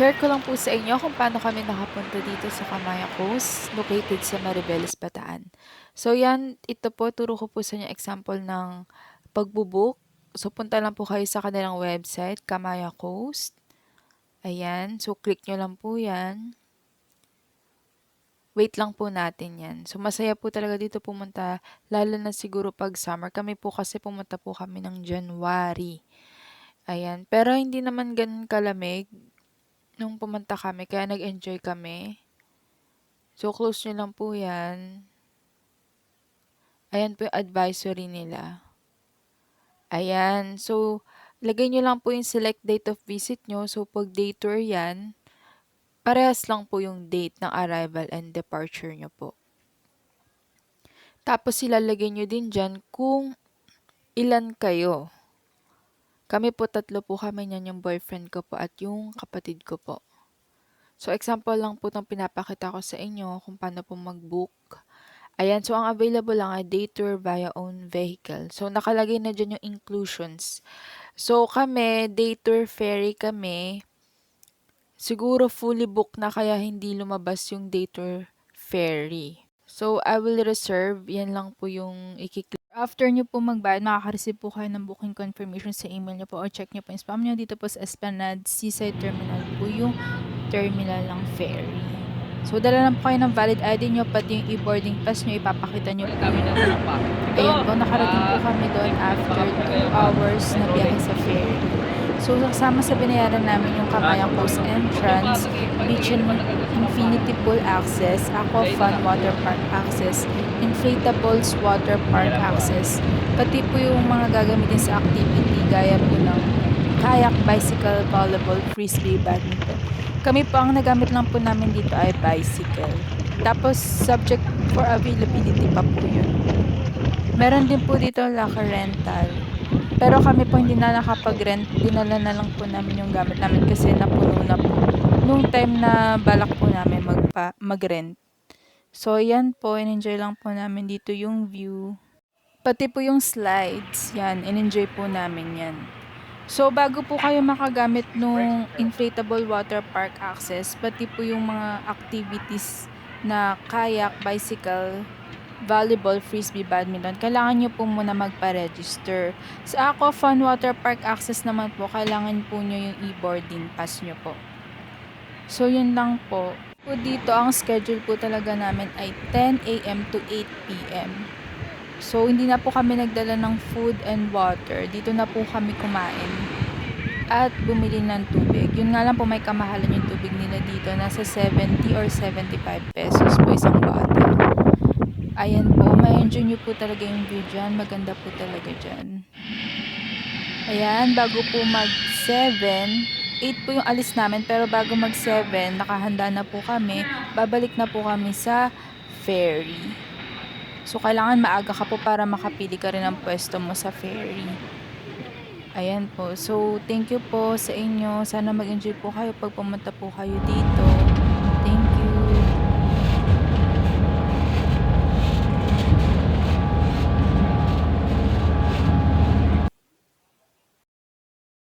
I-share ko lang po sa inyo kung paano kami nakapunta dito sa Kamaya Coast, located sa Maribeles, Bataan. So yan, ito po, turo ko po sa inyo example ng pagbubook. So punta lang po kayo sa kanilang website, Kamaya Coast. Ayan, so click nyo lang po yan. Wait lang po natin yan. So masaya po talaga dito pumunta, lalo na siguro pag summer. Kami po kasi pumunta po kami ng January. Ayan, pero hindi naman ganun kalamig nung pumunta kami, kaya nag-enjoy kami. So, close nyo lang po yan. Ayan po yung advisory nila. Ayan. So, lagay nyo lang po yung select date of visit nyo. So, pag day tour yan, parehas lang po yung date ng arrival and departure nyo po. Tapos, ilalagay nyo din dyan kung ilan kayo. Kami po, 3 po kami niyan, yung boyfriend ko po at yung kapatid ko po. So, example lang po itong pinapakita ko sa inyo kung paano po mag-book. Ayan, so ang available lang ay day tour via own vehicle. So, nakalagay na dyan yung inclusions. So, kami, day tour ferry kami. Siguro fully booked na kaya hindi lumabas yung day tour ferry. So, I will reserve. Yan lang po yung i-click. After nyo po magbayad, makaka-receive po kayo ng booking confirmation sa email nyo po or check nyo po yung spam nyo. Dito po sa Esplanade Seaside Terminal po yung terminal ng ferry. So, dala lang po kayo ng valid ID nyo, pati yung e-boarding pass nyo, ipapakita nyo po. Ayan po, nakarating po kami doon after 2 hours na biyahe sa ferry. So, kasama sa binayaran namin yung Kamayang Coast Entrance, Beach and Infinity Pool Access, Aqua Fun Water Park Access, Inflatables Water Park Access, pati po yung mga gagamitin sa activity gaya po ng kayak, bicycle, volleyball, frisbee, badminton. Kami po, ang nagamit lang po namin dito ay bicycle. Tapos, subject for availability pa po yun. Meron din po dito locker rental. Pero kami po hindi na nakapag-rent. Dinala na lang po namin yung gamit namin kasi napuno na po. Nung time na balak po namin mag-rent. So, yan po. In-enjoy lang po namin dito yung view. Pati po yung slides. Yan. In-enjoy po namin yan. So, bago po kayo makagamit nung inflatable water park access, pati po yung mga activities na kayak, bicycle, volleyball, frisbee, badminton, kailangan nyo po muna magpa-register. Sa Aqua Fun Water Park Access naman po, kailangan po nyo yung e-boarding pass nyo po. So, yun lang po. Po dito, ang schedule po talaga namin ay 10 a.m. to 8 p.m. So, hindi na po kami nagdala ng food and water. Dito na po kami kumain. At bumili ng tubig. Yun nga lang po, may kamahalan yung tubig nila dito. Nasa 70 or 75 pesos po isang bottle. Ayan po, ma-enjoy nyo po talaga yung view dyan. Maganda po talaga dyan. Ayan, bago po mag-7, 8 po yung alis namin. Pero bago mag-7, nakahanda na po kami. Babalik na po kami sa ferry. So, kailangan maaga ka po para makapili ka rin ng pwesto mo sa ferry. Ayan po. So, thank you po sa inyo. Sana mag-enjoy po kayo pag pumunta po kayo dito.